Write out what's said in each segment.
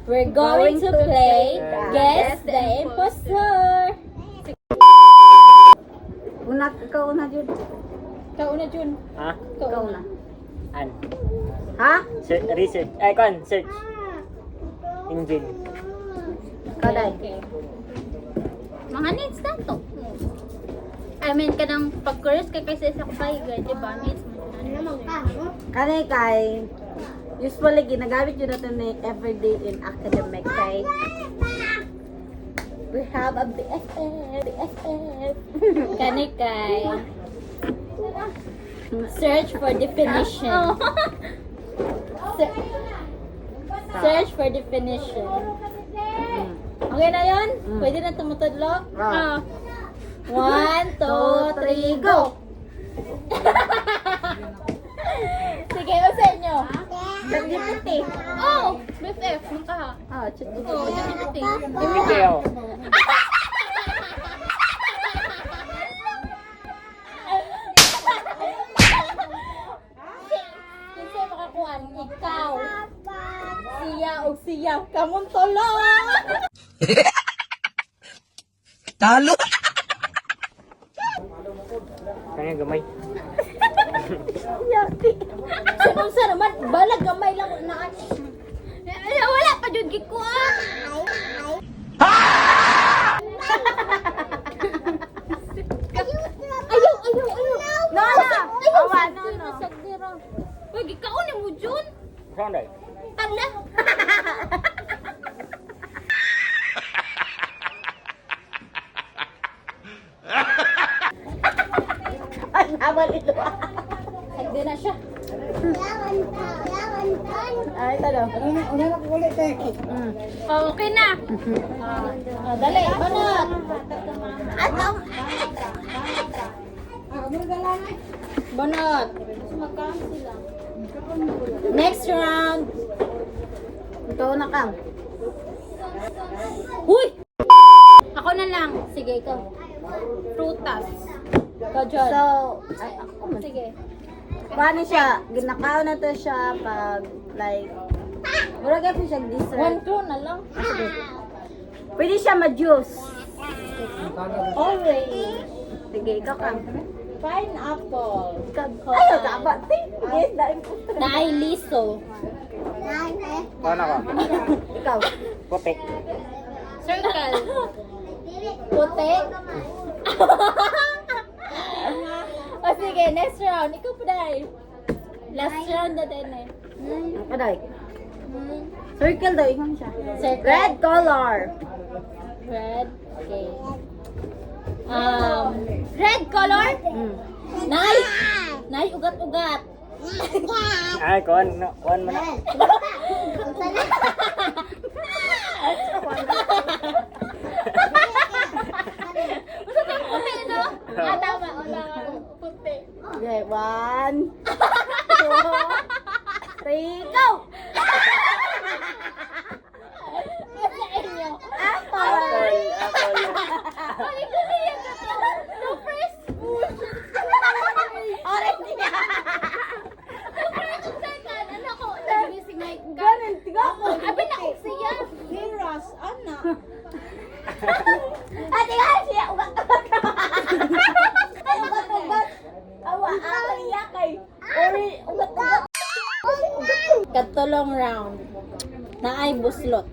We're going to play Guess the Imposter. Ikaw una, Jun. Ikaw na, Jun. Ha? Ikaw una. An? Ha? Research. Search. Engine. Kaday. Okay. Mga needs na to. I mean, kanang pag-course ka kasi sa kapay, di ba? Needs mo. Kanay kay, usually ginagamit yun natin ni everyday in academic kay. We have a BFF. Kanikay. Search for definition. Search for definition. Okay na yun? Pwede na tumutudlo? Ah. 1, 2, 3, go! Sige, usa nyo. Nagdiputi. Oh! BFF, nung ka ha. Ah, chut. Oo, nagdiputi. Mikeo. Kasi makakuan, ikaw. Siya o siya. Kamon tolo. Talo! Kanya gamay. Yati. Sa naman, balag gamay lang na. Wala pa jud gikuan. Ayaw. Nana! Awa, no. Sagdira. Uy, gikaon mo jud. Saan dahil? Ala. Ang habal ito. Sagdi na siya. Ay, ito daw. Oh, okay na. Dali, banat. Banat. Next round. Ikaw na kang. Huy! Ako na lang. Sige, ikaw. Prutas. Ikaw, John. So, ay, ako man. Sige. Paano siya? Ginakaw na to siya pag, like, mura ka po siya dessert. One clue na lang. Pwede siya ma-juice. Orange. Sige, ikaw kang. Pineapple. Ayaw ka ba? Yes, dahil po. Dahil liso. Paano ka? Ikaw. Puti. Circle. Puti. O sige, next round. Ikaw pa dahil. Last round na din eh. Aday. Circle daw, ikaw siya. Circle. Red color. Red. Okay. Red color? Nay! Nay, ugat-ugat. Ay, kuhan mo na. Gusto ko yung puti, no? Tama. Puti. Okay, 1, 2, 3, go! Sa inyo. Apple. Ay, kuliyan ka to. No first push. Orange niya! No first and second. Ano ko? Nag-missing mic ka. Ganun, tiga ko. Abi na ko siya. Heroes, ano? Ate nga siya, ugat-ugat. Ugat-ugat. Awa, iyak kay. Ugat-ugat. Katulong round. Na ay buslot.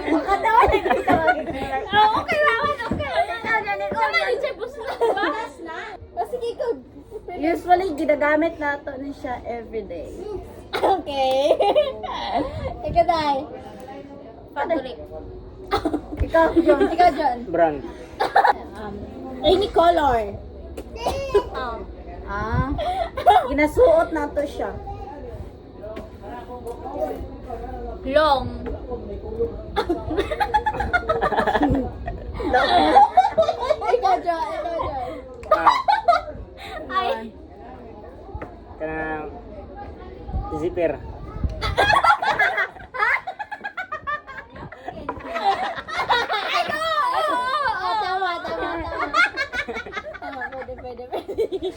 Makatawa na yung tawagin ko. Okay. Naman din siya buslot ba? O sige, ikaw. Usually, ginagamit nato na siya everyday. Okay. Ikaw dahil. Fabric. Ikaw, John. Ikaw, John. Brand. Any color. Ah, ginasuot nato siya. Long. Ikaw, John. Ay. Kanang zipper. academic.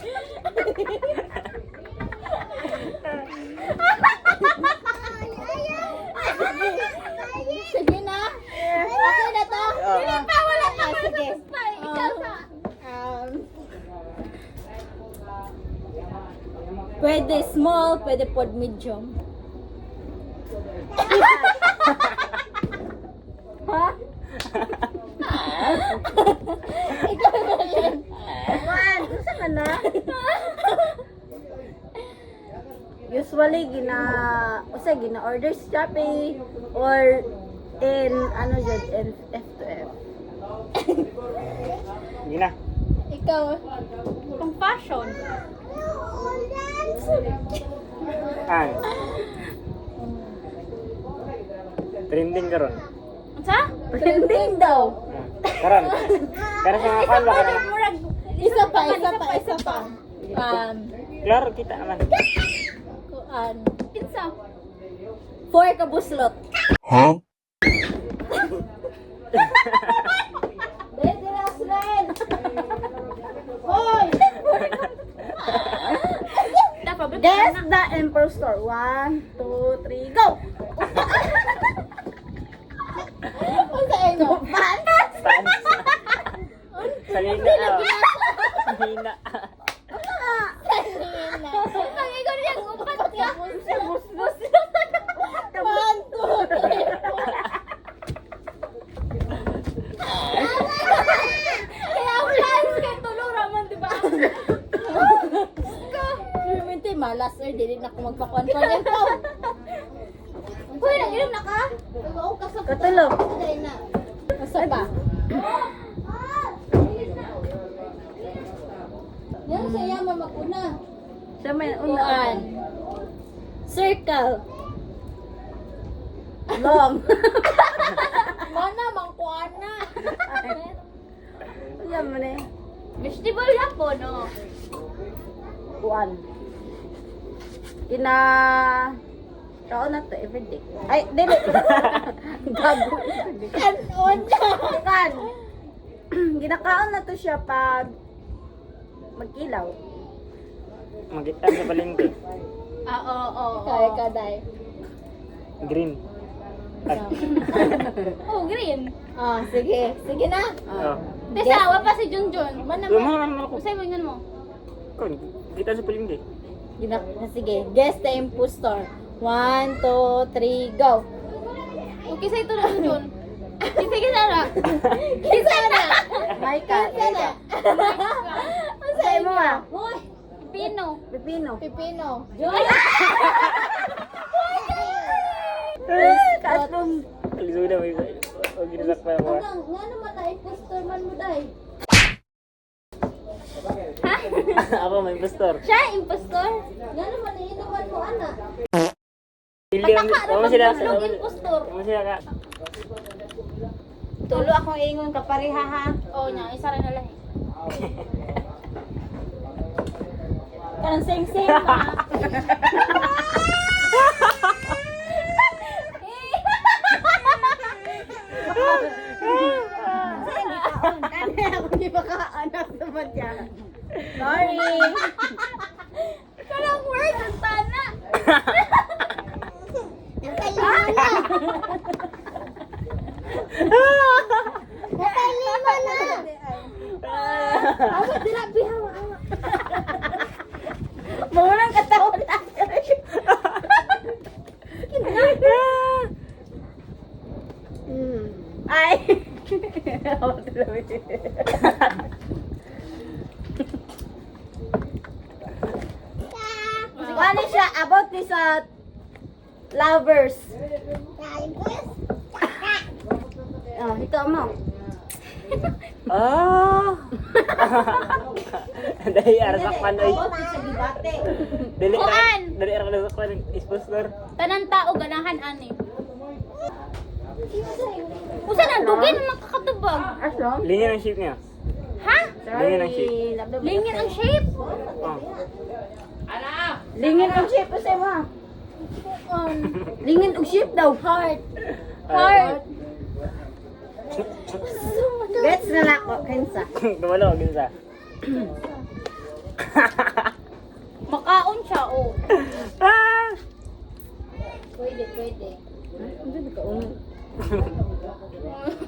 Sige na. Okay na to. Hindi pa, wala pa. Sige. Ikaw sa... Pwede small, pwede pod medium. Ha? Ikaw na yan. Juan, gusto ka na? Usually, gina-order sa Shopee or in, in F2F. Hindi na. Ikaw, pang fashion. Trending karon. Sa? Trending daw. Karon. Karon sa mga fan ba karon? Isa pa. Klaro kita naman. Pinsa. 4 ka buslot. Huh? Hoy! Guess the impostor. 1, 2, 3, go! Unsa ay mo? Salina. Salina. Ang ikaw niya upat ka. Buslot. Kaya ang plans kay tulong raman, di ba? Permente malas or dili na ako magpakuan-kuan ito. Hoy, nag-inom na ka? Oo, kasap. Katulog. Na. Asa pa? Yan sa yaman maguna. Siya may Kuan. unaan. Circle. Long. Mana mangkuan na. Alam mo na Vegetable na po, no? Juan. Kaon na to everyday. Ay, dili. Gago. Kanon na. Kan. Ginakaon na to siya pag magkilaw. Magitan sa palengke. Oo. Kaya ka, day. Green. Oh, green. Sige. Sige na. Oh. Desawa pa si Junjun. Mana mo? Lumahan ako. Usay mo yun mo. Kon, kita sa palengke. Sige. Guess the impostor. 1, 2, 3, go. Okay, sa ito na Junjun. Sige na. Kisa na. Maika. Kisa na. Say mo ah. Hoy, Pipino. Pipino. Pipino. Katlong. Alisuda mo isa. O ginasak pa mo. Nga naman na impostor man mo, day. Ha? Ako may impostor. Siya, impostor? Nga naman, iinuman mo, anak. Hindi ang Pataka mo naman sila. tulog impostor. Mo sila ka. Tulo akong ingon kapareha ha. Oo niya, isa rin na lang. Parang sing-sing ha. Kaya ako di makaanak naman yan. Sorry. Kalang word, ang tana. Nakalima na. Awat dila bihawa. Mawala katawan na. Ay. Ano siya about this lovers? Oh, ikaw mo. Dahil arasakpan ay. About this sa debate. Dali Kuan. Dali arasakpan impostor. Tanan tao ganahan ani. Usa nang dugay na makakatubag. Asom? Linya ng shape niya. Ha? Lingin ang shape. Lingin ang shape. Oh. Lingin ang shape sa mo. Lingin ang shape daw. Heart. Heart. Gets na lang ko, Kensa. Dumalo, ginsa. Makaon siya, oh. Ah! Pwede. Hindi na ka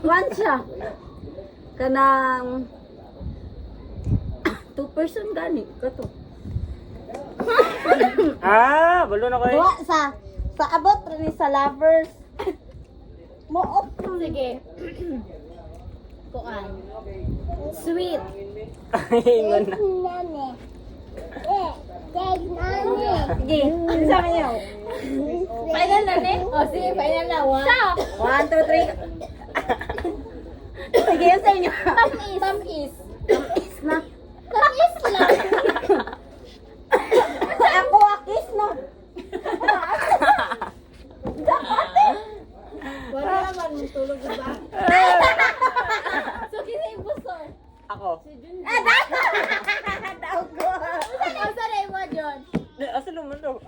One siya. Kanang 2% gani. Kato. Ah, balo na ko eh. Duwa sa abot rin sa lovers. Mo Sige. Kuan. Sweet. Ingon na. Sige, ano sabi niyo? Final na, ne? O, sige, final na. Sa! 1, 2, 3. Sige, yung sa inyo. Tamis. Is na. Tamis lang. Ako akis na. Wala naman mong tulog, diba? So, kisa impostor. Ako. Daw ko. Ang saray mo, John. Asa naman to?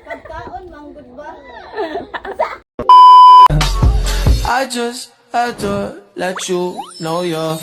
Pagkaon, manggod ba? I just had to let you know you're